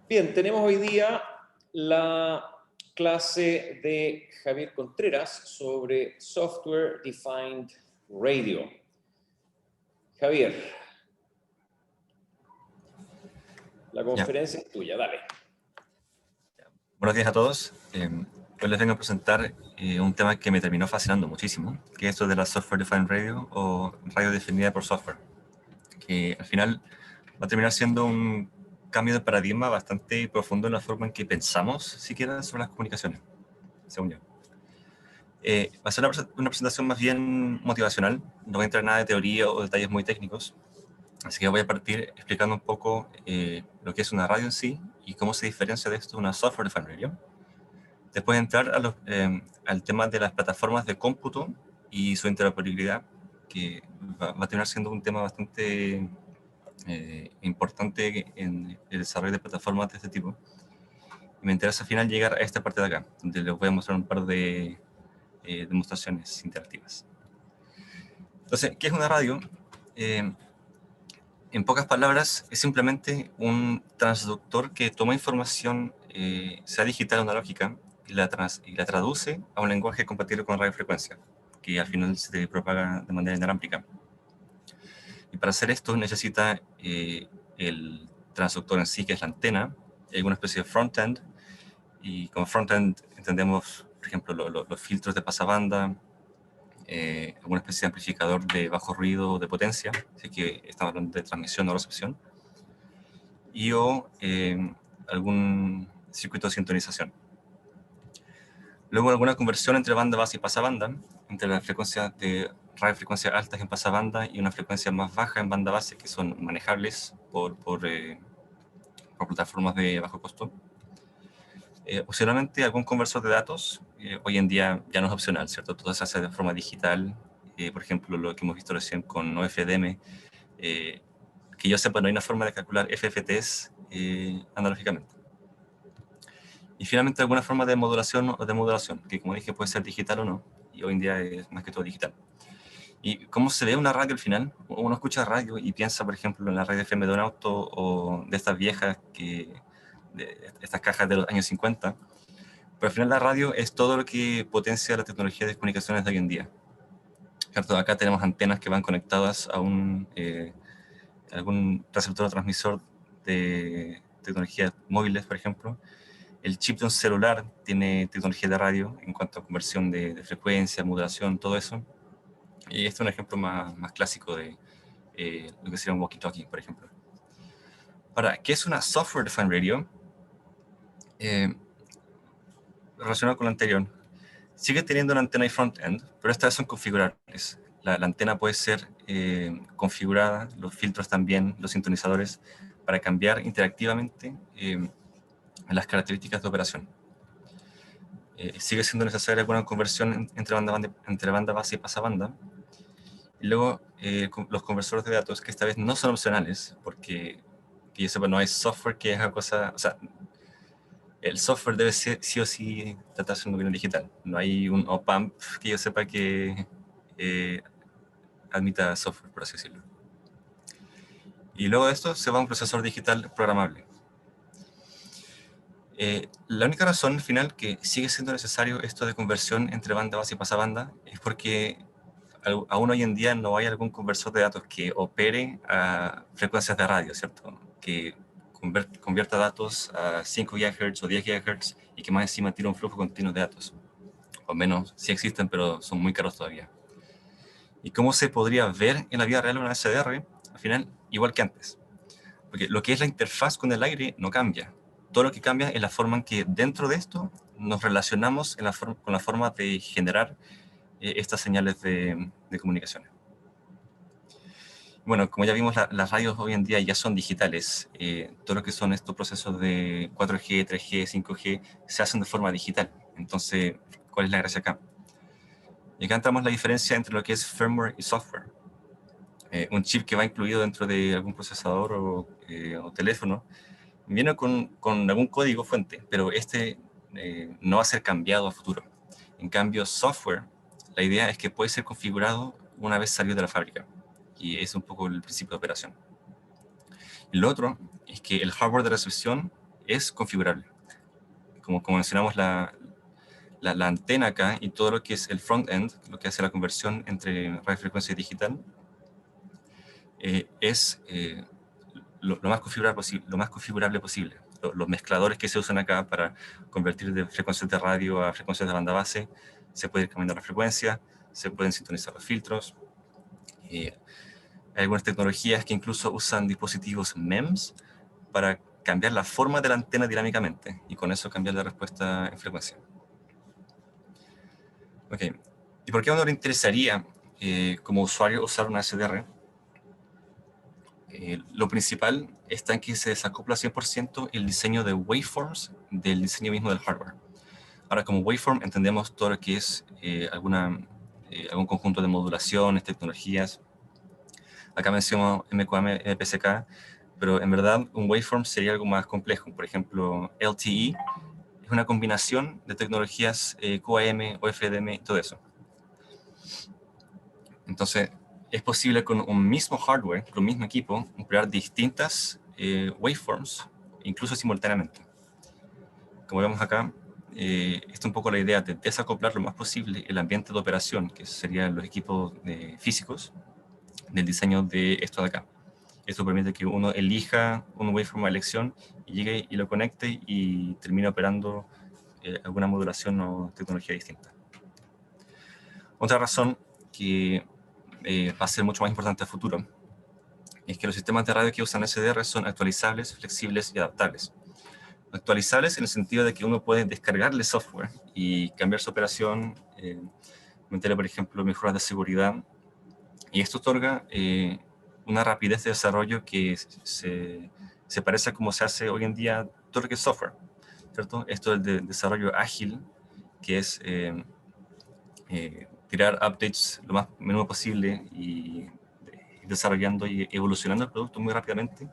Bien, tenemos hoy día la clase de Javier Contreras sobre Software Defined Radio. Javier, la conferencia es tuya, dale. Buenos días a todos. Hoy les vengo a presentar un tema que me terminó fascinando muchísimo, que es esto de la Software Defined Radio o radio definida por software, que al final va a terminar siendo un cambio de paradigma bastante profundo en la forma en que pensamos siquiera sobre las comunicaciones, según yo. Va a ser una presentación más bien motivacional, no voy a entrar en nada de teoría o detalles muy técnicos, así que voy a partir explicando un poco lo que es una radio en sí y cómo se diferencia de esto de una Software Defined Radio. Después entrar al tema de las plataformas de cómputo y su interoperabilidad, que va a terminar siendo un tema bastante importante en el desarrollo de plataformas de este tipo. Y me interesa al final llegar a esta parte de acá, donde les voy a mostrar un par de demostraciones interactivas. Entonces, ¿qué es una radio? En pocas palabras, es simplemente un transductor que toma información, sea digital o analógica, y la traduce a un lenguaje compatible con radiofrecuencia, que al final se propaga de manera inalámbrica. Y para hacer esto necesita el transductor en sí, que es la antena, alguna especie de front-end, y con front-end entendemos, por ejemplo, los filtros de pasabanda, alguna especie de amplificador de bajo ruido o de potencia, así que estamos hablando de transmisión o recepción, y algún circuito de sintonización. Luego alguna conversión entre banda base y pasabanda, entre las frecuencias de radiofrecuencias altas en pasabanda y una frecuencia más baja en banda base, que son manejables por plataformas de bajo costo. Opcionalmente algún conversor de datos, hoy en día ya no es opcional, ¿cierto? Todo se hace de forma digital, por ejemplo, lo que hemos visto recién con OFDM, que yo sepa no hay una forma de calcular FFTs analógicamente. Y finalmente alguna forma de modulación o demodulación, que como dije puede ser digital o no, y hoy en día es más que todo digital. ¿Y cómo se ve una radio al final? Uno escucha radio y piensa, por ejemplo, en la radio FM de un auto o de estas viejas, de estas cajas de los años 50, pero al final la radio es todo lo que potencia la tecnología de comunicaciones de hoy en día. ¿Cierto? Acá tenemos antenas que van conectadas a algún receptor o transmisor de tecnologías móviles, por ejemplo. El chip de un celular tiene tecnología de radio en cuanto a conversión de frecuencia, modulación, todo eso. Y este es un ejemplo más clásico de lo que sería un walkie-talkie, por ejemplo. Ahora, ¿qué es una Software Defined Radio? Relacionado con lo anterior, sigue teniendo una antena y front-end, pero estas son configurables. La antena puede ser configurada, los filtros también, los sintonizadores, para cambiar interactivamente las características de operación. Sigue siendo necesaria alguna conversión entre banda base y pasabanda. Y luego los conversores de datos, que esta vez no son opcionales, porque que yo sepa, no hay software que haga cosas, o sea, el software debe ser, sí o sí tratarse de un gobierno digital. No hay un op-amp que yo sepa que admita software, por así decirlo. Y luego de esto se va a un procesador digital programable. La única razón al final que sigue siendo necesario esto de conversión entre banda base y pasabanda es porque aún hoy en día no hay algún conversor de datos que opere a frecuencias de radio, ¿cierto? Que convierta datos a 5 GHz o 10 GHz y que más encima tire un flujo continuo de datos. O menos, sí existen, pero son muy caros todavía. ¿Y cómo se podría ver en la vida real una SDR? Al final, igual que antes. Porque lo que es la interfaz con el aire no cambia. Todo lo que cambia es la forma en que dentro de esto nos relacionamos con la forma de generar estas señales de comunicaciones. Bueno, como ya vimos, las radios hoy en día ya son digitales. Todo lo que son estos procesos de 4G, 3G, 5G se hacen de forma digital. Entonces, ¿cuál es la gracia acá? Y acá entramos la diferencia entre lo que es firmware y software. Un chip que va incluido dentro de algún procesador o teléfono viene con algún código fuente, pero este no va a ser cambiado a futuro. En cambio, software, la idea es que puede ser configurado una vez salió de la fábrica, y es un poco el principio de operación. Y lo otro es que el hardware de recepción es configurable. Como mencionamos, la antena acá y todo lo que es el front-end, lo que hace la conversión entre radiofrecuencia y digital, es lo más configurable posible. Los mezcladores que se usan acá para convertir de frecuencias de radio a frecuencias de banda base, se puede ir cambiando la frecuencia, se pueden sintonizar los filtros. Hay algunas tecnologías que incluso usan dispositivos MEMS para cambiar la forma de la antena dinámicamente y con eso cambiar la respuesta en frecuencia. Ok, ¿y por qué a uno le interesaría como usuario usar una SDR? Lo principal está en que se desacopla 100% el diseño de waveforms del diseño mismo del hardware. Ahora, como waveform entendemos todo lo que es algún conjunto de modulaciones, tecnologías. Acá menciono MQAM, MPCK, pero en verdad un waveform sería algo más complejo. Por ejemplo, LTE es una combinación de tecnologías QAM, OFDM y todo eso. Entonces, es posible con un mismo hardware, con un mismo equipo, emplear distintas waveforms, incluso simultáneamente. Como vemos acá, esta es un poco la idea de desacoplar lo más posible el ambiente de operación, que serían los equipos físicos, del diseño de esto de acá. Esto permite que uno elija un waveform a elección y llegue y lo conecte y termine operando alguna modulación o tecnología distinta. Otra razón que va a ser mucho más importante a futuro es que los sistemas de radio que usan SDR son actualizables, flexibles y adaptables. Actualizables en el sentido de que uno puede descargarle software y cambiar su operación, meterle, por ejemplo, mejoras de seguridad, y esto otorga una rapidez de desarrollo que se parece a como se hace hoy en día todo lo que es software, ¿cierto? Esto es de desarrollo ágil, que es tirar updates lo más menudo posible y desarrollando y evolucionando el producto muy rápidamente,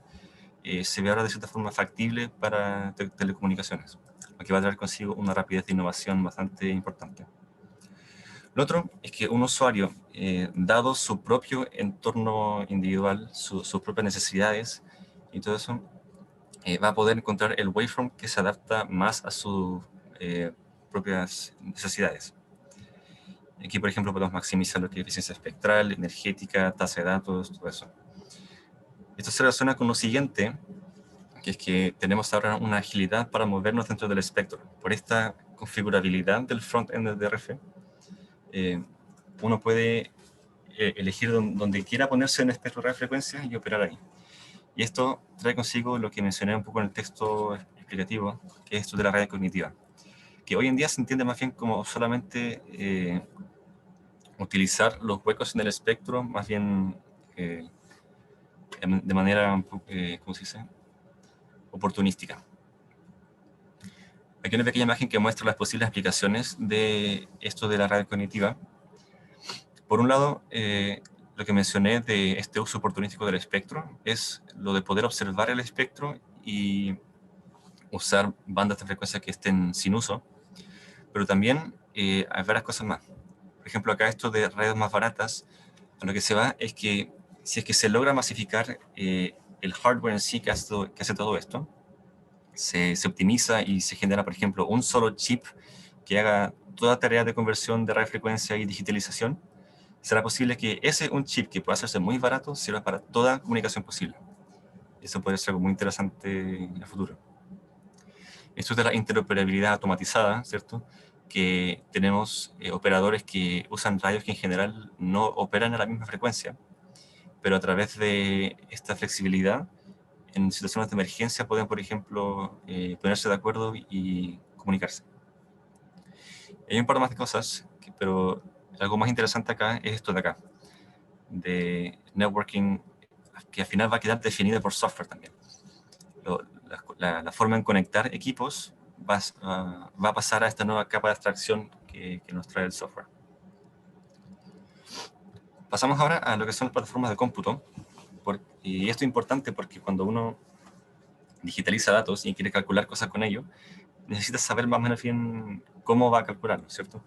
se ve ahora de cierta forma factible para telecomunicaciones, lo que va a traer consigo una rapidez de innovación bastante importante. Lo otro es que un usuario, dado su propio entorno individual, sus propias necesidades y todo eso, va a poder encontrar el waveform que se adapta más a sus propias necesidades. Aquí, por ejemplo, podemos maximizar lo que es eficiencia espectral, energética, tasa de datos, todo eso. Esto se relaciona con lo siguiente, que es que tenemos ahora una agilidad para movernos dentro del espectro. Por esta configurabilidad del front-end de DRF, uno puede elegir donde quiera ponerse en el espectro de radiofrecuencia y operar ahí. Y esto trae consigo lo que mencioné un poco en el texto explicativo, que es esto de la radio cognitiva, que hoy en día se entiende más bien como solamente utilizar los huecos en el espectro, más bien de manera, ¿cómo se dice?, oportunística. Aquí una pequeña imagen que muestra las posibles aplicaciones de esto de la radio cognitiva. Por un lado, lo que mencioné de este uso oportunístico del espectro es lo de poder observar el espectro y usar bandas de frecuencia que estén sin uso, pero también hay varias cosas más. Por ejemplo, acá esto de redes más baratas, a lo que se va es que si es que se logra masificar el hardware en sí que hace todo esto, se optimiza y se genera, por ejemplo, un solo chip que haga toda tarea de conversión de radiofrecuencia y digitalización, será posible que un chip que pueda hacerse muy barato sirva para toda comunicación posible. Eso puede ser algo muy interesante en el futuro. Esto es de la interoperabilidad automatizada, ¿cierto? Que tenemos operadores que usan radios que en general no operan a la misma frecuencia, pero a través de esta flexibilidad, en situaciones de emergencia pueden, por ejemplo, ponerse de acuerdo y comunicarse. Hay un par más de cosas, pero algo más interesante acá es esto de acá, de networking, que al final va a quedar definida por software también. La forma en conectar equipos va a pasar a esta nueva capa de abstracción que nos trae el software. Pasamos ahora a lo que son las plataformas de cómputo. Y esto es importante porque cuando uno digitaliza datos y quiere calcular cosas con ellos, necesita saber más o menos bien cómo va a calcularlo, ¿cierto?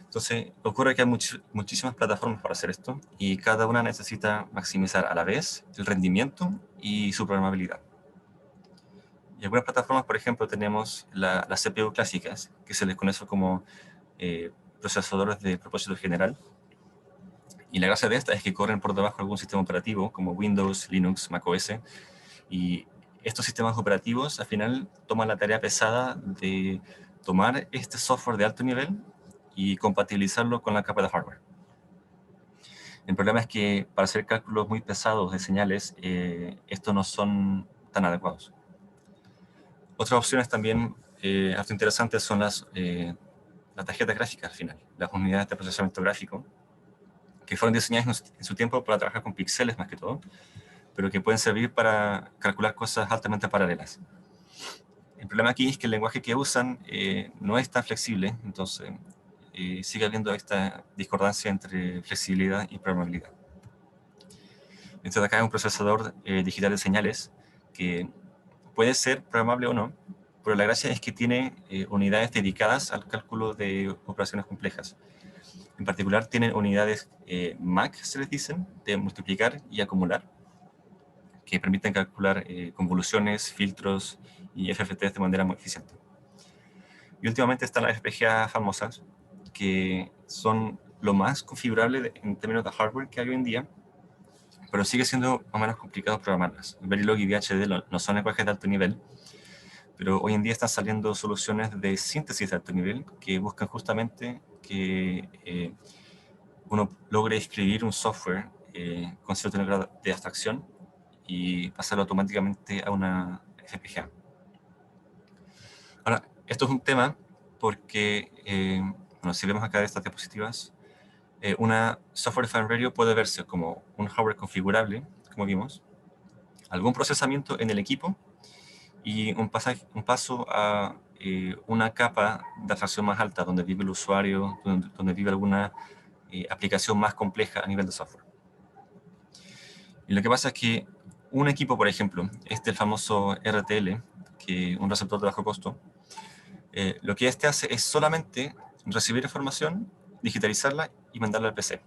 Entonces, ocurre que hay muchísimas plataformas para hacer esto y cada una necesita maximizar a la vez el rendimiento y su programabilidad. Y algunas plataformas, por ejemplo, tenemos las CPU clásicas, que se les conoce como procesadores de propósito general. Y la gracia de esta es que corren por debajo de algún sistema operativo, como Windows, Linux, macOS. Y estos sistemas operativos, al final, toman la tarea pesada de tomar este software de alto nivel y compatibilizarlo con la capa de hardware. El problema es que para hacer cálculos muy pesados de señales, estos no son tan adecuados. Otras opciones también harto interesantes son las tarjetas gráficas al final, las unidades de procesamiento gráfico, que fueron diseñadas en su tiempo para trabajar con píxeles más que todo, pero que pueden servir para calcular cosas altamente paralelas. El problema aquí es que el lenguaje que usan no es tan flexible, entonces sigue habiendo esta discordancia entre flexibilidad y programabilidad. Este de acá es un procesador digital de señales que puede ser programable o no, pero la gracia es que tiene unidades dedicadas al cálculo de operaciones complejas. En particular, tienen unidades MAC, se les dicen, de multiplicar y acumular, que permiten calcular convoluciones, filtros y FFTs de manera muy eficiente. Y últimamente están las FPGA famosas, que son lo más configurable en términos de hardware que hay hoy en día, pero sigue siendo más o menos complicado programarlas. Verilog y VHD no son lenguajes de alto nivel, pero hoy en día están saliendo soluciones de síntesis de alto nivel que buscan justamente que uno logre escribir un software con cierto nivel de abstracción y pasarlo automáticamente a una FPGA. Ahora, esto es un tema porque, bueno, si vemos acá de estas diapositivas, una software defined radio puede verse como un hardware configurable, como vimos, algún procesamiento en el equipo y un paso a una capa de abstracción más alta donde vive el usuario, donde vive alguna aplicación más compleja a nivel de software. Y lo que pasa es que un equipo, por ejemplo, el famoso RTL, que un receptor de bajo costo, lo que este hace es solamente recibir información, digitalizarla y mandarla al PC,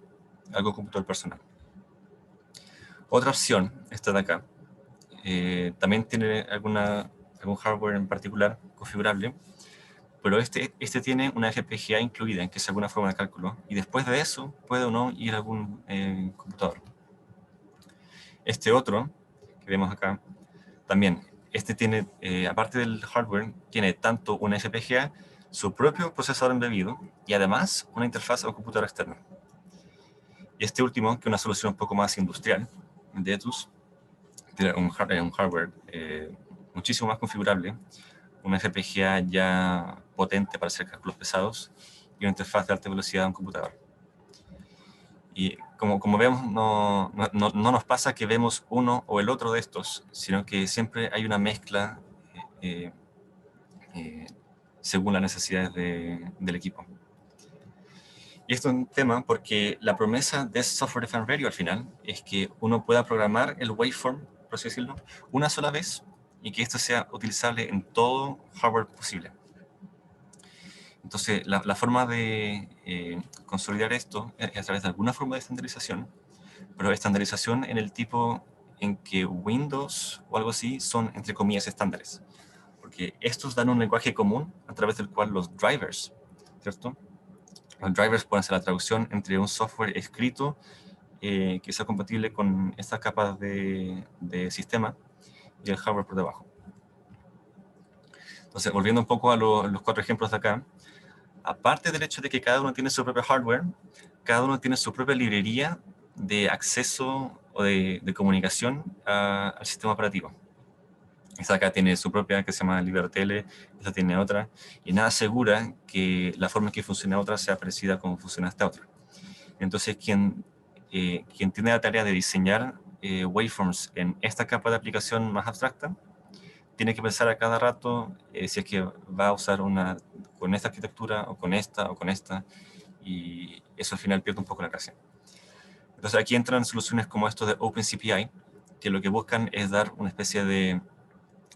algo computador personal. Otra opción, esta de acá, también tiene algún hardware en particular configurable, pero este tiene una FPGA incluida, que es alguna forma de cálculo, y después de eso puede o no ir a algún computador. Este otro, que vemos acá, también, tiene, aparte del hardware, tiene tanto una FPGA, su propio procesador embebido, y además una interfaz a un computador externo. Y este último, que es una solución un poco más industrial, de ETUS, tiene un hardware muchísimo más configurable, una FPGA ya potente para hacer cálculos pesados y una interfaz de alta velocidad a un computador. Y como vemos, no nos pasa que vemos uno o el otro de estos, sino que siempre hay una mezcla según las necesidades del equipo. Y esto es un tema porque la promesa de Software Defined Radio al final es que uno pueda programar el waveform, por así decirlo, una sola vez y que esto sea utilizable en todo hardware posible. Entonces, la forma de consolidar esto es a través de alguna forma de estandarización, pero estandarización en el tipo en que Windows o algo así son, entre comillas, estándares. Porque estos dan un lenguaje común a través del cual los drivers, ¿cierto? Los drivers pueden hacer la traducción entre un software escrito que sea compatible con estas capas de sistema y el hardware por debajo. Entonces, volviendo un poco a los 4 ejemplos de acá, aparte del hecho de que cada uno tiene su propio hardware, cada uno tiene su propia librería de acceso o de comunicación al sistema operativo. Esta acá tiene su propia, que se llama LibreTele, esta tiene otra, y nada asegura que la forma en que funciona otra sea parecida a cómo funciona esta otra. Entonces, quien tiene la tarea de diseñar waveforms en esta capa de aplicación más abstracta, tiene que pensar a cada rato si es que va a usar una con esta arquitectura o con esta, y eso al final pierde un poco la gracia. Entonces aquí entran soluciones como esto de OpenCPI, que lo que buscan es dar una especie de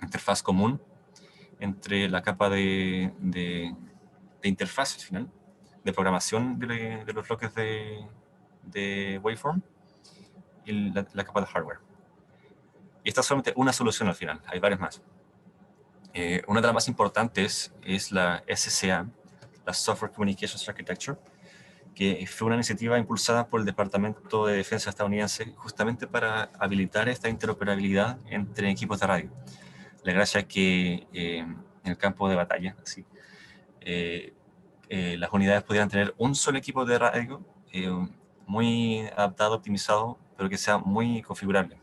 interfaz común entre la capa de interfaz al final, de programación de los bloques de waveform y la capa de hardware. Y esta es solamente una solución al final, hay varias más. Una de las más importantes es la SCA, la Software Communications Architecture, que fue una iniciativa impulsada por el Departamento de Defensa estadounidense justamente para habilitar esta interoperabilidad entre equipos de radio. La gracia es que en el campo de batalla, así, las unidades pudieran tener un solo equipo de radio muy adaptado, optimizado, pero que sea muy configurable.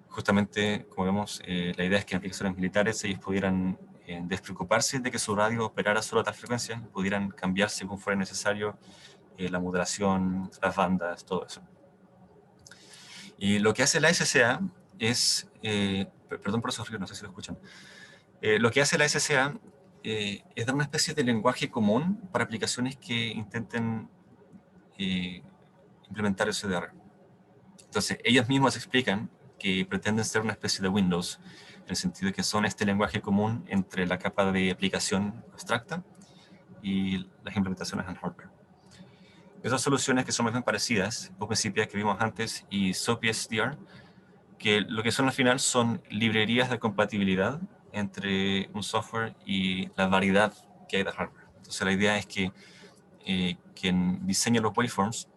Justamente, como vemos, la idea es que en aplicaciones militares ellos pudieran despreocuparse de que su radio operara solo a tal frecuencia, pudieran cambiar según fuera necesario la modulación, las bandas, todo eso. Y lo que hace la SCA es, perdón por esos ruidos, no sé si lo escuchan, lo que hace la SCA es dar una especie de lenguaje común para aplicaciones que intenten implementar el CDR. Entonces, ellos mismos explican que pretenden ser una especie de Windows, en el sentido de que son este lenguaje común entre la capa de aplicación abstracta y las implementaciones en hardware. Esas soluciones que son más bien parecidas, OpenCPI que vimos antes y SOAP-SDR, que lo que son al final son librerías de compatibilidad entre un software y la variedad que hay de hardware. Entonces la idea es que quien diseña los waveforms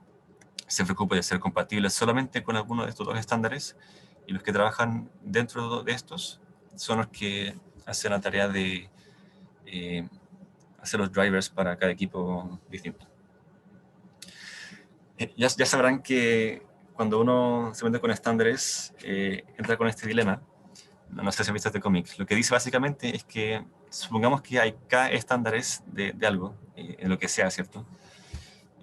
se preocupe de ser compatibles solamente con alguno de estos dos estándares, y los que trabajan dentro de estos son los que hacen la tarea de hacer los drivers para cada equipo distinto. Ya sabrán que cuando uno se mete con estándares, entra con este dilema. No sé si han visto este cómic. Lo que dice básicamente es que supongamos que hay K estándares de algo, en lo que sea, ¿cierto?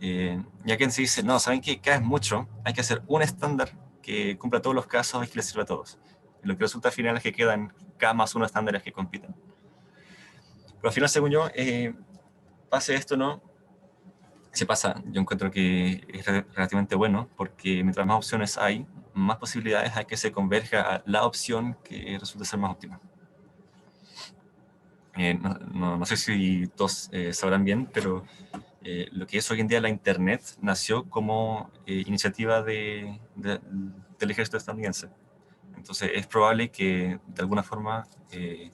Y a quien se dice, no, ¿saben qué? K es mucho, hay que hacer un estándar que cumpla todos los casos y que les sirva a todos. Y lo que resulta al final es que quedan K más uno estándares que compiten. Pero al final, según yo, pase esto, ¿no? Si pasa, yo encuentro que es relativamente bueno, porque mientras más opciones hay, más posibilidades hay que se converja a la opción que resulte ser más óptima. No sé si todos sabrán bien, pero lo que es hoy en día la Internet nació como iniciativa del ejército estadounidense. Entonces es probable que de alguna forma se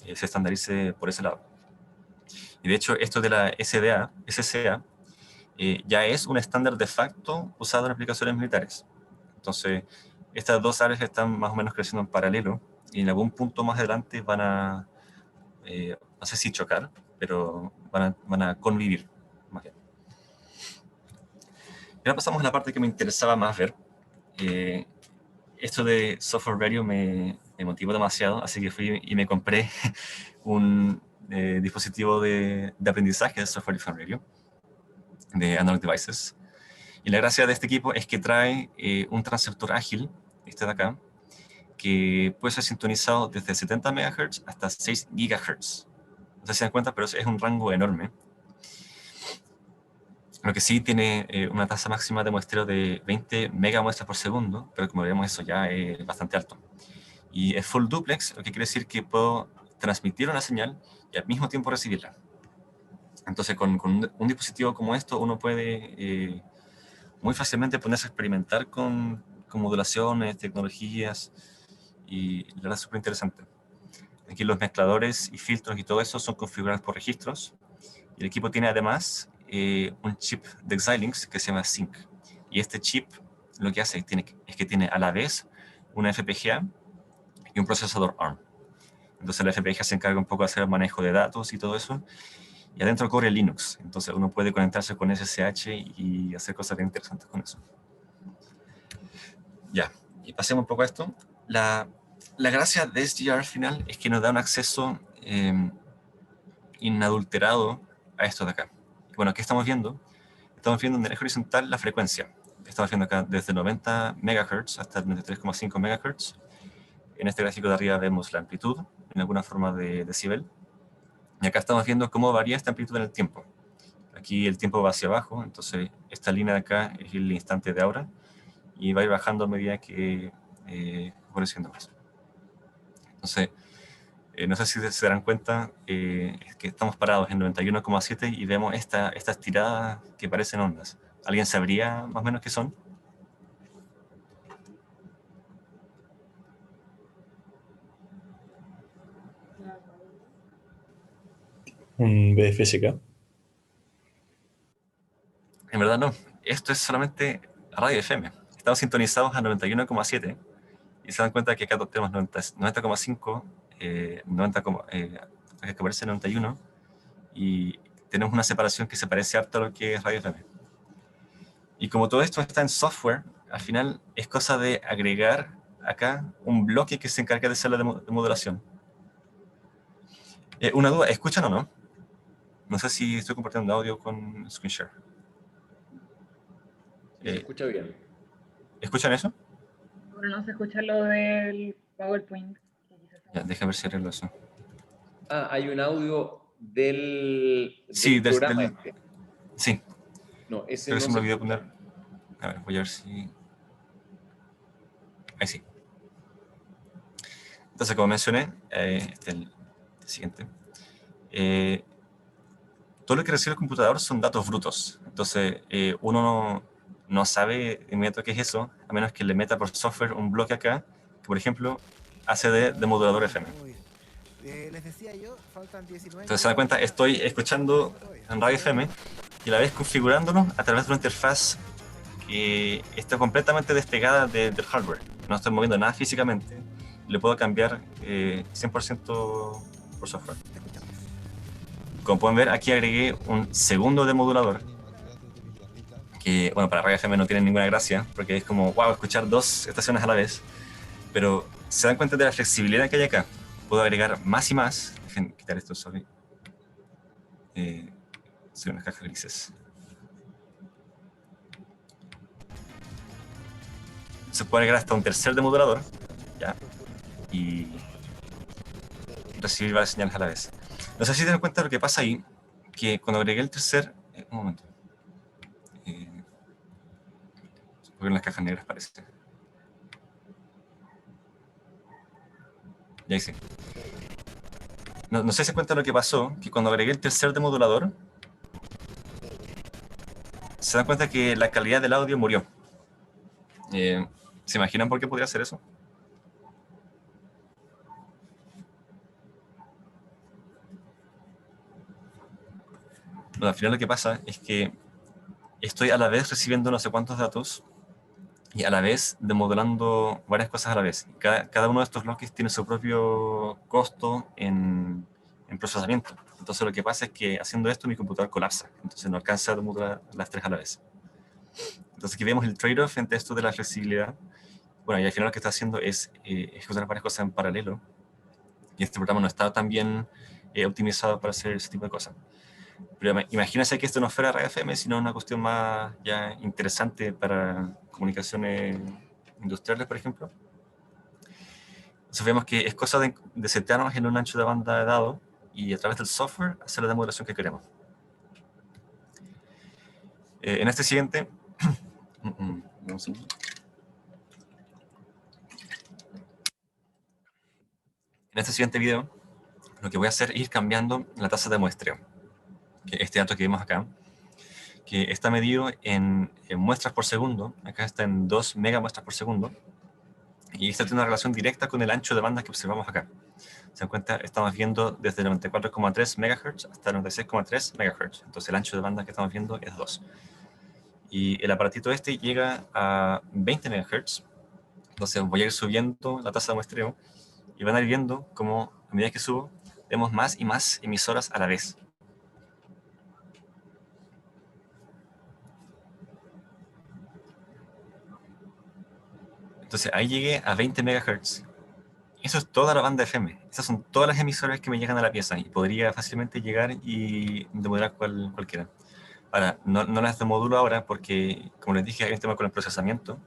estandarice por ese lado. Y de hecho esto de la SCA, ya es un estándar de facto usado en aplicaciones militares. Entonces estas dos áreas están más o menos creciendo en paralelo y en algún punto más adelante van a, no sé si chocar, pero van a convivir. Más bien. Y ahora pasamos a la parte que me interesaba más ver. Esto de software radio me motivó demasiado, así que fui y me compré un dispositivo de aprendizaje de software defined radio de Android Devices. Y la gracia de este equipo es que trae un transceptor ágil, este de acá, que puede ser sintonizado desde 70 MHz hasta 6 GHz. No sé si se dan cuenta, pero es un rango enorme. Lo que sí tiene una tasa máxima de muestreo de 20 megamuestras por segundo, pero como vemos eso ya es bastante alto. Y es full duplex, lo que quiere decir que puedo transmitir una señal y al mismo tiempo recibirla. Entonces con un dispositivo como esto uno puede muy fácilmente ponerse a experimentar con modulaciones, tecnologías, y la verdad es súper interesante. Aquí los mezcladores y filtros y todo eso son configurados por registros. Y el equipo tiene además un chip de Xilinx que se llama Sync. Y este chip lo que hace es que tiene a la vez una FPGA y un procesador ARM. Entonces la FPGA se encarga un poco de hacer el manejo de datos y todo eso. Y adentro corre Linux. Entonces uno puede conectarse con SSH y hacer cosas bien interesantes con eso. Ya, y pasemos un poco a esto. La gracia de SDR al final es que nos da un acceso inadulterado a esto de acá. Bueno, ¿qué estamos viendo? Estamos viendo en el eje horizontal la frecuencia. Estamos viendo acá desde 90 MHz hasta 93,5 MHz. En este gráfico de arriba vemos la amplitud, en alguna forma de decibel. Y acá estamos viendo cómo varía esta amplitud en el tiempo. Aquí el tiempo va hacia abajo, entonces esta línea de acá es el instante de ahora y va a ir bajando a medida que va creciendo más. Entonces, no sé si se darán cuenta, es que estamos parados en 91,7 y vemos estas tiradas que parecen ondas. ¿Alguien sabría más o menos qué son? Un BFSK. En verdad no. Esto es solamente radio FM. Estamos sintonizados a 91,7 y se dan cuenta que acá tenemos 90,5, 90, que parece 91 y tenemos una separación que se parece harto a lo que es radio FM. Y como todo esto está en software, al final es cosa de agregar acá un bloque que se encarga de hacer la de modulación. Una duda, ¿escuchan o no? No sé si estoy compartiendo audio con ScreenShare. Se escucha bien. ¿Escuchan eso? Pero no se escucha lo del PowerPoint. Ya, déjame ver si arreglo eso. Ah, hay un audio del Sí, programa este. Sí. No, ese Creo que no se me se olvidó escucha. poner... A ver, voy a ver si... Ahí sí. Entonces, como mencioné, el siguiente. Todo lo que recibe el computador son datos brutos. Entonces, uno no sabe de inmediato qué es eso, a menos que le meta por software un bloque acá, que por ejemplo, hace de modulador FM. Les decía yo, faltan 19. Entonces, se dan cuenta, estoy escuchando en radio FM y a la vez configurándolo a través de una interfaz que está completamente despegada del hardware. No estoy moviendo nada físicamente. Le puedo cambiar 100% por software. Como pueden ver, aquí agregué un segundo demodulador, que, bueno, para radio FM no tiene ninguna gracia, porque es como, wow, escuchar dos estaciones a la vez, pero se dan cuenta de la flexibilidad que hay acá. Puedo agregar más y más. Dejen quitar esto, sorry. Son unas cajas grises. Se puede agregar hasta un tercer demodulador, ¿ya? Y recibir varias señales a la vez. No sé si te das cuenta de lo que pasa ahí, que cuando agregué el tercer... un momento. Porque en las cajas negras parece. Y ahí sí. No sé si se cuenta lo que pasó, que cuando agregué el tercer demodulador, se dan cuenta que la calidad del audio murió. ¿Se imaginan por qué podría hacer eso? Bueno, al final lo que pasa es que estoy a la vez recibiendo no sé cuántos datos y a la vez demodulando varias cosas a la vez. Cada uno de estos bloques tiene su propio costo en procesamiento. Entonces lo que pasa es que haciendo esto mi computador colapsa. Entonces no alcanza a demodular las tres a la vez. Entonces aquí vemos el trade-off entre esto de la flexibilidad. Bueno, y al final lo que está haciendo es ejecutar varias cosas en paralelo. Y este programa no está tan bien optimizado para hacer ese tipo de cosas. Pero imagínense que esto no fuera radio FM, sino una cuestión más ya interesante para comunicaciones industriales, por ejemplo. Entonces vemos que es cosa de setearnos en un ancho de banda dado y a través del software hacer la demodulación que queremos. En este siguiente... En este siguiente video, lo que voy a hacer es ir cambiando la tasa de muestreo. Este dato que vemos acá, que está medido en muestras por segundo. Acá está en 2 megamuestras por segundo. Y esta tiene una relación directa con el ancho de banda que observamos acá. Se dan cuenta, estamos viendo desde 94,3 MHz hasta 96,3 MHz. Entonces el ancho de banda que estamos viendo es 2. Y el aparatito este llega a 20 MHz. Entonces voy a ir subiendo la tasa de muestreo y van a ir viendo cómo a medida que subo, vemos más y más emisoras a la vez. Entonces ahí llegué a 20 MHz. Eso es toda la banda FM. Esas son todas las emisoras que me llegan a la pieza y podría fácilmente llegar y demodular cualquiera. Ahora, no las demodulo ahora porque, como les dije, hay un tema con el procesamiento.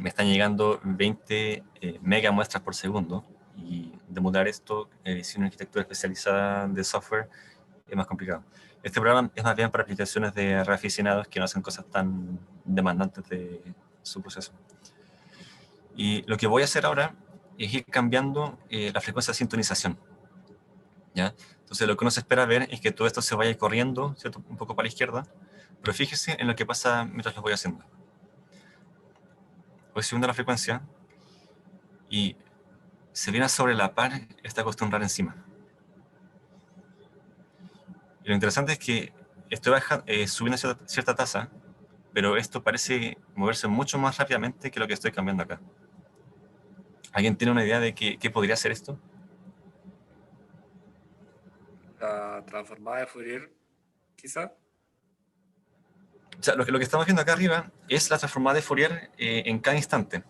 Me están llegando 20 megamuestras por segundo y demodular esto sin una arquitectura especializada de software es más complicado. Este programa es más bien para aplicaciones de reaficionados que no hacen cosas tan demandantes de su proceso. Y lo que voy a hacer ahora es ir cambiando la frecuencia de sintonización, ¿ya? Entonces lo que uno se espera ver es que todo esto se vaya corriendo, ¿cierto? Un poco para la izquierda, pero fíjese en lo que pasa mientras lo voy haciendo. Voy subiendo la frecuencia y se viene a sobrelapar esta cuestión rara encima. Y lo interesante es que estoy subiendo cierta tasa, pero esto parece moverse mucho más rápidamente que lo que estoy cambiando acá. ¿Alguien tiene una idea de qué podría ser esto? La transformada de Fourier, quizá. O sea, lo que estamos viendo acá arriba es la transformada de Fourier en cada instante.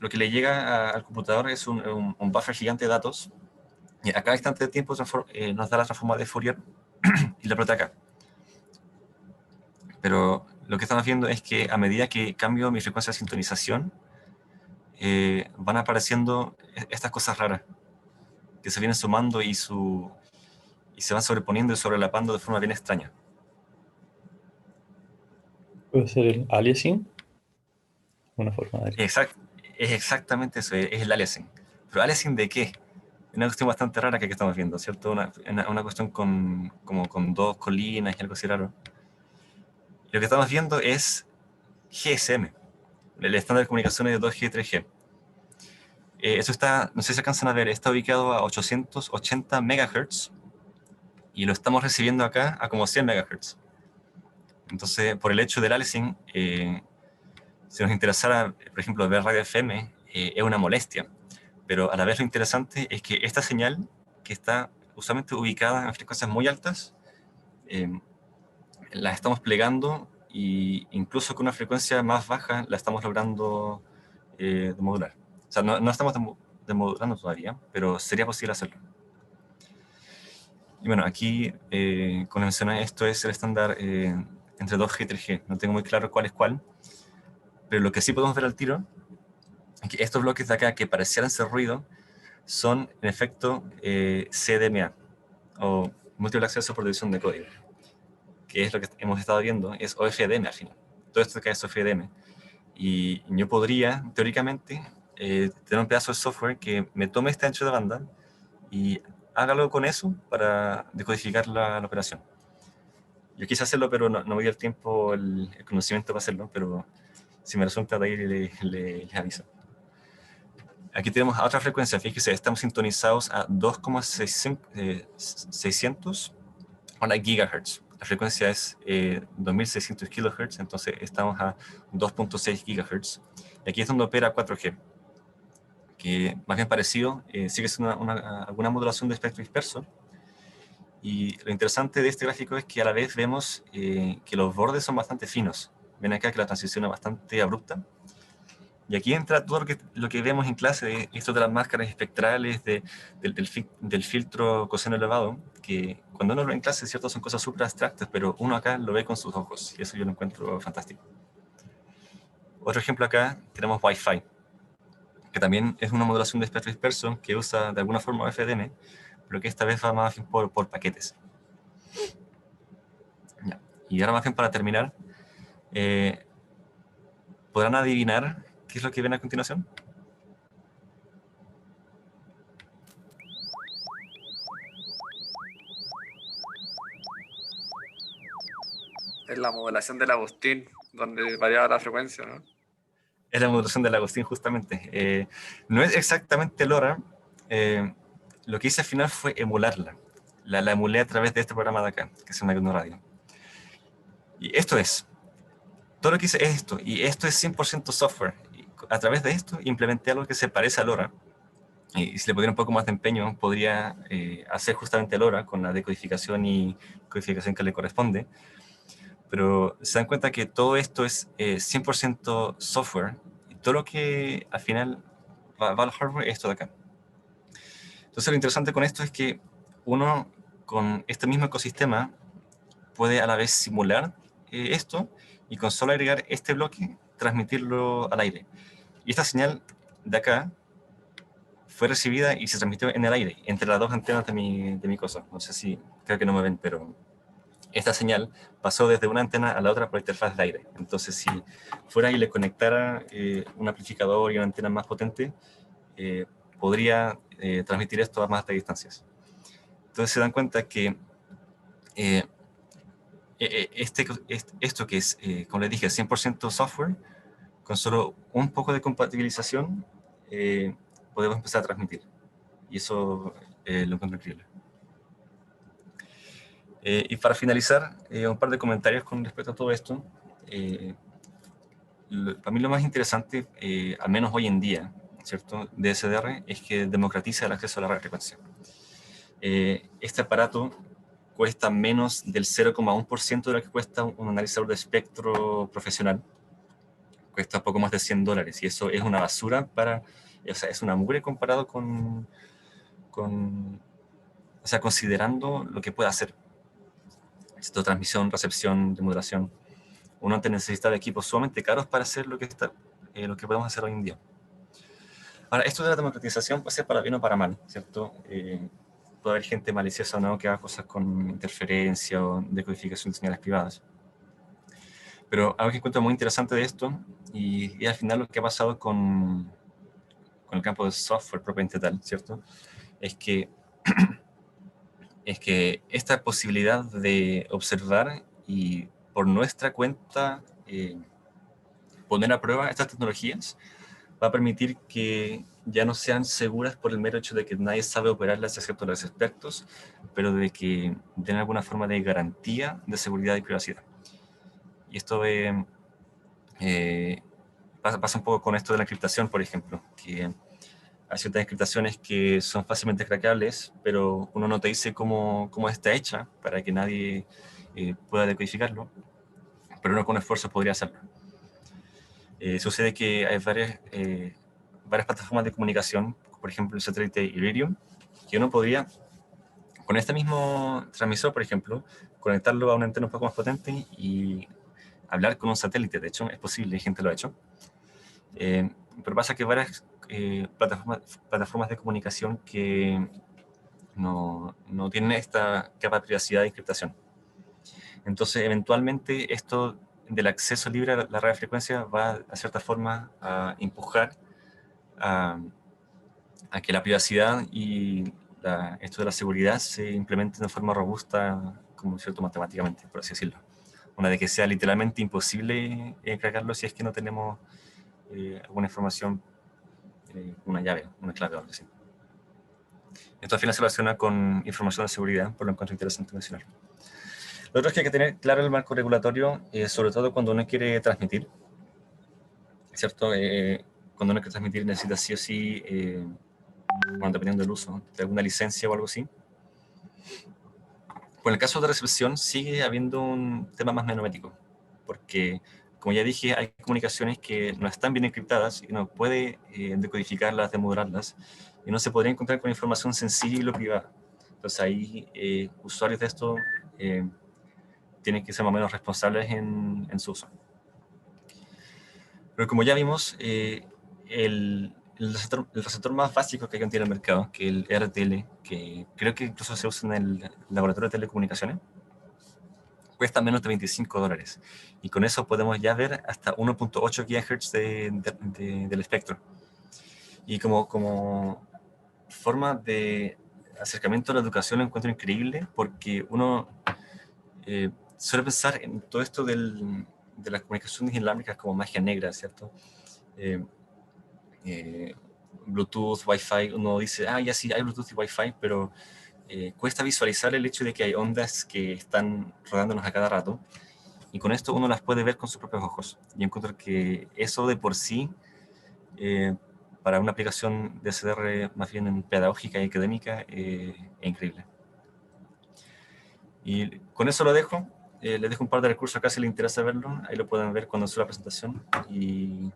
Lo que le llega al computador es un buffer gigante de datos. Y a cada instante de tiempo nos da la transformada de Fourier y la plota acá. Pero lo que estamos viendo es que a medida que cambio mi frecuencia de sintonización, van apareciendo estas cosas raras que se vienen sumando y se van sobreponiendo y sobrelapando de forma bien extraña. Puede ser el aliasing, una forma de... Es exactamente eso, es el aliasing. ¿Pero aliasing de qué? Es una cuestión bastante rara que estamos viendo, ¿cierto? Una cuestión como con dos colinas y algo así raro. Y lo que estamos viendo es GSM, el estándar de comunicaciones de 2G y 3G. Eso está, no sé si alcanzan a ver, está ubicado a 880 MHz y lo estamos recibiendo acá a como 100 MHz. Entonces, por el hecho del aliasing, si nos interesara, por ejemplo, ver radio FM, es una molestia. Pero a la vez lo interesante es que esta señal, que está usualmente ubicada en frecuencias muy altas, la estamos plegando e incluso con una frecuencia más baja la estamos logrando demodular. O sea, no estamos demodulando todavía, pero sería posible hacerlo. Y bueno, aquí, como mencioné, esto es el estándar entre 2G y 3G. No tengo muy claro cuál es cuál, pero lo que sí podemos ver al tiro es que estos bloques de acá que parecieran ser ruido son, en efecto, CDMA, o Múltiple Acceso por División de Código, que es lo que hemos estado viendo, es OFDM al final. Todo esto acá es OFDM. Y yo podría, teóricamente, tener un pedazo de software que me tome este ancho de banda y hágalo con eso para decodificar la operación. Yo quise hacerlo, pero no me dio el tiempo, el conocimiento para hacerlo, pero si me resulta de ahí les aviso. Aquí tenemos a otra frecuencia, fíjese, estamos sintonizados a 2,600 GHz. La frecuencia es 2600 kHz, entonces estamos a 2,6 GHz. Y aquí es donde opera 4G, que más bien parecido, sigue siendo alguna modulación de espectro disperso. Y lo interesante de este gráfico es que a la vez vemos que los bordes son bastante finos. Ven acá que la transición es bastante abrupta. Y aquí entra todo lo que vemos en clase, esto de las máscaras espectrales, del filtro coseno elevado, que cuando uno lo ve en clase, cierto, son cosas súper abstractas, pero uno acá lo ve con sus ojos, y eso yo lo encuentro fantástico. Otro ejemplo acá, tenemos Wi-Fi, que también es una modulación de espectro disperso que usa de alguna forma FDM, pero que esta vez va más bien por paquetes. Ya. Y ahora más bien para terminar, ¿podrán adivinar qué es lo que ven a continuación? Es la modulación del Agustín, donde variaba la frecuencia, ¿no? Es la modulación del Agustín, justamente. No es exactamente LoRa. Lo que hice al final fue emularla. La emulé a través de este programa de acá, que se llama Gnu Radio. Y esto es. Todo lo que hice es esto. Y esto es 100% software. Y a través de esto implementé algo que se parece a LoRa. Y si le pudiera un poco más de empeño, podría hacer justamente LoRa con la decodificación y codificación que le corresponde. Pero se dan cuenta que todo esto es 100% software. Y todo lo que al final va al hardware es esto de acá. Entonces lo interesante con esto es que uno con este mismo ecosistema puede a la vez simular esto y con solo agregar este bloque transmitirlo al aire. Y esta señal de acá fue recibida y se transmitió en el aire, entre las dos antenas de mi cosa. No sé si, creo que no me ven, pero esta señal pasó desde una antena a la otra por interfaz de aire. Entonces, si fuera y le conectara un amplificador y una antena más potente, podría transmitir esto a más altas distancias. Entonces se dan cuenta que esto que es, como les dije, 100% software, con solo un poco de compatibilización, podemos empezar a transmitir. Y eso lo encuentro increíble. Y para finalizar, un par de comentarios con respecto a todo esto. Para mí lo más interesante, al menos hoy en día, ¿cierto?, de SDR, es que democratiza el acceso a la radiofrecuencia. Este aparato cuesta menos del 0,1% de lo que cuesta un analizador de espectro profesional. Cuesta poco más de $100, y eso es una basura o sea, es una mugre comparado con o sea, considerando lo que puede hacer. Esto, transmisión, recepción, demodulación. Uno antes necesita de equipos sumamente caros para hacer lo que podemos hacer hoy en día. Ahora, esto de la democratización puede ser para bien o para mal, ¿cierto? Puede haber gente maliciosa o no que haga cosas con interferencia o decodificación de señales privadas. Pero algo que encuentro muy interesante de esto, y al final lo que ha pasado con el campo de software propiamente tal, ¿cierto?, es que esta posibilidad de observar y por nuestra cuenta poner a prueba estas tecnologías va a permitir que ya no sean seguras por el mero hecho de que nadie sabe operarlas excepto los expertos, pero de que den alguna forma de garantía de seguridad y privacidad. Y esto pasa un poco con esto de la encriptación, por ejemplo, que hay ciertas encriptaciones que son fácilmente craqueables, pero uno no te dice cómo está hecha para que nadie pueda decodificarlo, pero uno con esfuerzo podría hacerlo. Sucede que hay varias plataformas de comunicación, por ejemplo el satélite Iridium, que uno podría, con este mismo transmisor, por ejemplo, conectarlo a una antena un poco más potente y hablar con un satélite. De hecho, es posible, gente lo ha hecho. Pero pasa que varias plataformas de comunicación que no tienen esta capa de privacidad de encriptación. Entonces, eventualmente, esto del acceso libre a la radiofrecuencia va, a cierta forma, a empujar a que la privacidad y esto de la seguridad se implementen de forma robusta, como cierto, matemáticamente, por así decirlo. Una de que sea literalmente imposible craquearlo si es que no tenemos alguna información, una llave, una clave o algo así. Esto al final se relaciona con información de seguridad, por lo encuentro interesante mencionar. Lo otro es que hay que tener claro el marco regulatorio, sobre todo cuando uno quiere transmitir, ¿cierto? Cuando uno quiere transmitir necesita sí o sí, bueno, dependiendo del uso, de alguna licencia o algo así. Por el caso de recepción sigue habiendo un tema más menométrico, porque, como ya dije, hay comunicaciones que no están bien encriptadas y no puede decodificarlas, demodularlas, y no se podría encontrar con información sensible o privada. Entonces ahí usuarios de esto tienen que ser más o menos responsables en su uso. Pero como ya vimos, el receptor más básico que hay en el mercado, que el RTL, que creo que incluso se usa en el laboratorio de telecomunicaciones, cuesta menos de $25. Y con eso podemos ya ver hasta 1.8 GHz del espectro. Y como forma de acercamiento a la educación lo encuentro increíble, porque uno suele pensar en todo esto de las comunicaciones inalámbricas como magia negra, ¿cierto? Bluetooth, Wi-Fi, uno dice, ya sí, hay Bluetooth y Wi-Fi, pero cuesta visualizar el hecho de que hay ondas que están rodándonos a cada rato, y con esto uno las puede ver con sus propios ojos. Y encuentro que eso de por sí, para una aplicación de SDR más bien pedagógica y académica, es increíble. Y con eso lo dejo. Les dejo un par de recursos acá si les interesa verlo. Ahí lo pueden ver cuando suba la presentación. Y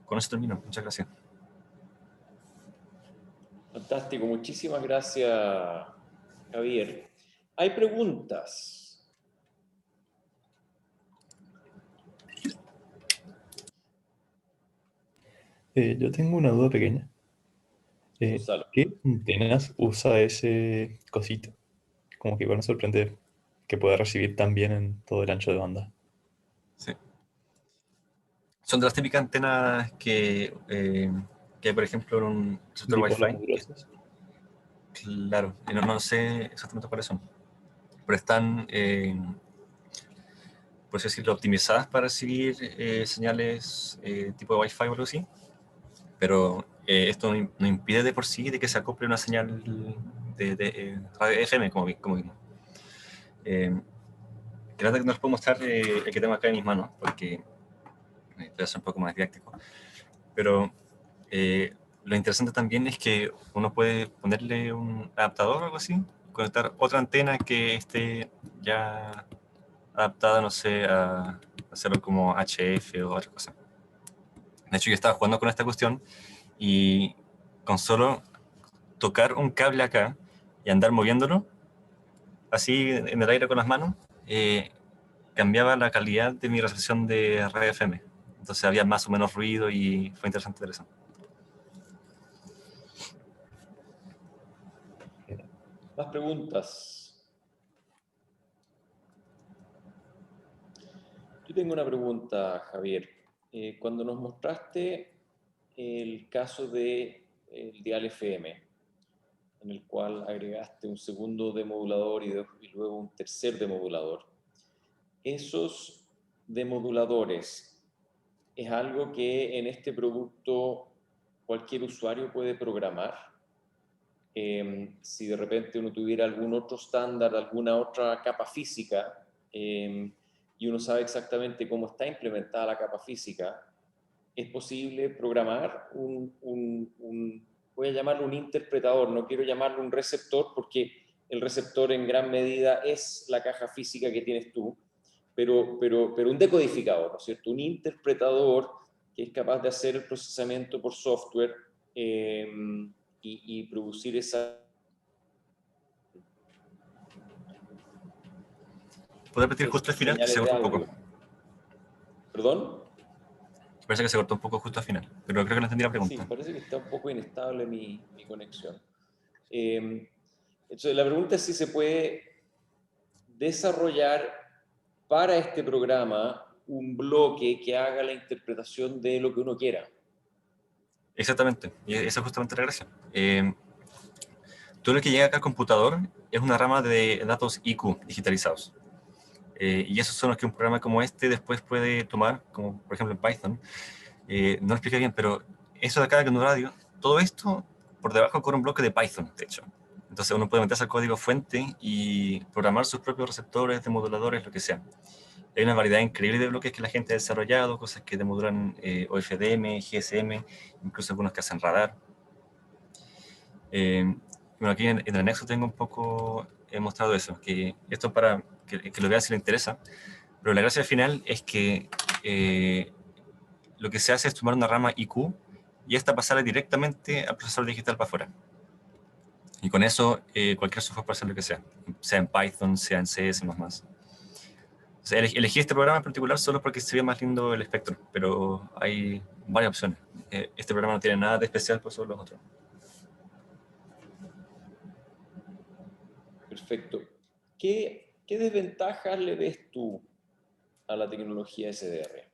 con eso termino. Muchas gracias. Fantástico, muchísimas gracias, Javier. ¿Hay preguntas? Yo tengo una duda pequeña. Gonzalo. ¿Qué antenas usa ese cosito? Como que igual me sorprende que pueda recibir tan bien en todo el ancho de banda. Sí. Son de las típicas antenas que hay, por ejemplo, en un receptor Dipolar Wi-Fi. modulosas. Claro, no sé exactamente cuáles son, pero están, por así decirlo, optimizadas para recibir señales tipo de Wi-Fi o algo así, pero esto no impide de por sí de que se acople una señal de radio FM, como vimos. Creo que no les puedo mostrar el que tengo acá en mis manos, porque voy a ser un poco más didáctico. Pero lo interesante también es que uno puede ponerle un adaptador o algo así, conectar otra antena que esté ya adaptada, no sé, a hacerlo como HF o otra cosa. De hecho, yo estaba jugando con esta cuestión y con solo tocar un cable acá y andar moviéndolo, así en el aire con las manos, cambiaba la calidad de mi recepción de radio FM. Entonces había más o menos ruido y fue interesante ver eso. Más preguntas. Yo tengo una pregunta, Javier. Cuando nos mostraste el caso del dial FM, en el cual agregaste un segundo demodulador y luego un tercer demodulador, esos demoduladores es algo que en este producto cualquier usuario puede programar. Si de repente uno tuviera algún otro estándar, alguna otra capa física, y uno sabe exactamente cómo está implementada la capa física, es posible programar voy a llamarlo un interpretador, no quiero llamarlo un receptor porque el receptor en gran medida es la caja física que tienes tú, pero un decodificador, ¿no es cierto? Un interpretador que es capaz de hacer el procesamiento por software y producir esa... ¿Puedo repetir justo al final? Que se cortó un poco. ¿Perdón? Parece que se cortó un poco justo al final, pero creo que no entendí la pregunta. Sí, parece que está un poco inestable mi conexión. Entonces, la pregunta es si se puede desarrollar para este programa un bloque que haga la interpretación de lo que uno quiera. Exactamente, y esa es justamente la gracia. Todo lo que llega acá al computador es una rama de datos IQ digitalizados. Y esos son los que un programa como este después puede tomar, como por ejemplo en Python. No lo expliqué bien, pero eso de acá, que no radio, todo esto por debajo corre un bloque de Python, de hecho. Entonces uno puede meterse al código fuente y programar sus propios receptores, demoduladores, lo que sea. Hay una variedad increíble de bloques que la gente ha desarrollado, cosas que demodulan OFDM, GSM, incluso algunos que hacen radar. Bueno, aquí en el anexo tengo un poco, he mostrado eso, que esto para que lo vean si le interesa, pero la gracia al final es que lo que se hace es tomar una rama IQ y esta pasarla directamente al procesador digital para afuera. Y con eso cualquier software puede hacer lo que sea en Python, sea en C, C++. O sea, elegí este programa en particular solo porque se ve más lindo el espectro, pero hay varias opciones. Este programa no tiene nada de especial por sobre los otros. Perfecto. ¿Qué desventajas le ves tú a la tecnología SDR?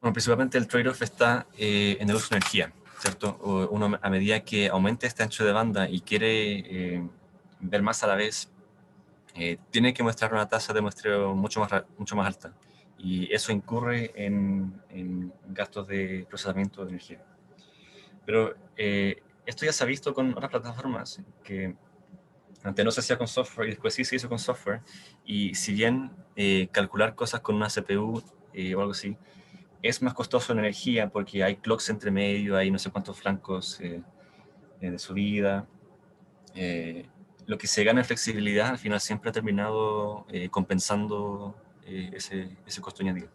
Bueno, principalmente el trade-off está en el uso de energía, ¿cierto? Uno, a medida que aumenta este ancho de banda y quiere ver más a la vez, tiene que mostrar una tasa de muestreo mucho más alta. Y eso incurre en gastos de procesamiento de energía. Pero esto ya se ha visto con otras plataformas que antes no se hacía con software y después sí se hizo con software. Y si bien calcular cosas con una CPU o algo así es más costoso en energía porque hay clocks entre medio, hay no sé cuántos flancos de subida. Lo que se gana en flexibilidad al final siempre ha terminado compensando ese costo añadido.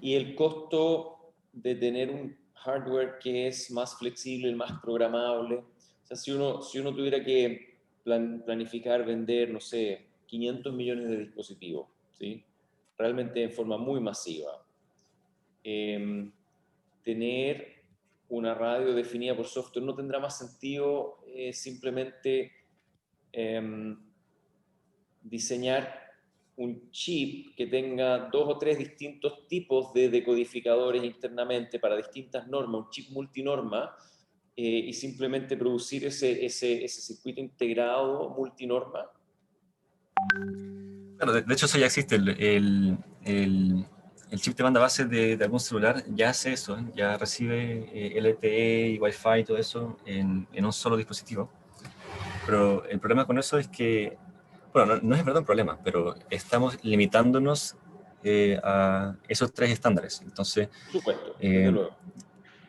Y el costo de tener un hardware que es más flexible, más programable. O sea, si uno tuviera que planificar vender, no sé, 500 millones de dispositivos, ¿sí? Realmente en forma muy masiva. Tener una radio definida por software no tendrá más sentido simplemente diseñar un chip que tenga 2 o 3 distintos tipos de decodificadores internamente para distintas normas, un chip multinorma, y simplemente producir ese circuito integrado multinorma. Claro, de hecho eso ya existe. el chip de banda base de algún celular ya hace eso, ya recibe LTE y Wi-Fi y todo eso en un solo dispositivo. Pero el problema con eso es que, bueno, no es verdad un problema, pero estamos limitándonos a esos 3 estándares. Entonces, Por supuesto, desde luego.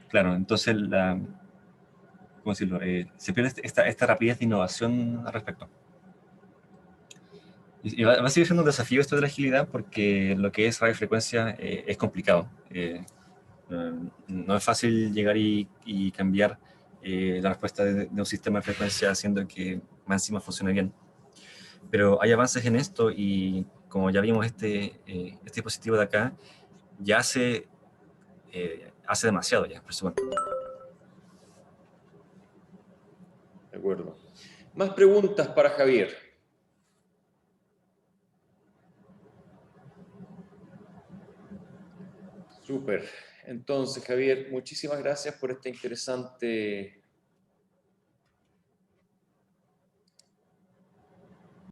claro, entonces, ¿cómo decirlo? Se pierde esta rapidez de innovación al respecto. Y va a seguir siendo un desafío esto de la agilidad porque lo que es radiofrecuencia es complicado. No es fácil llegar y cambiar la respuesta de un sistema de frecuencia haciendo que más encima funcione bien. Pero hay avances en esto y como ya vimos este dispositivo de acá, ya hace demasiado ya. Por eso, bueno. De acuerdo. Más preguntas para Javier. Súper. Entonces, Javier, muchísimas gracias por esta interesante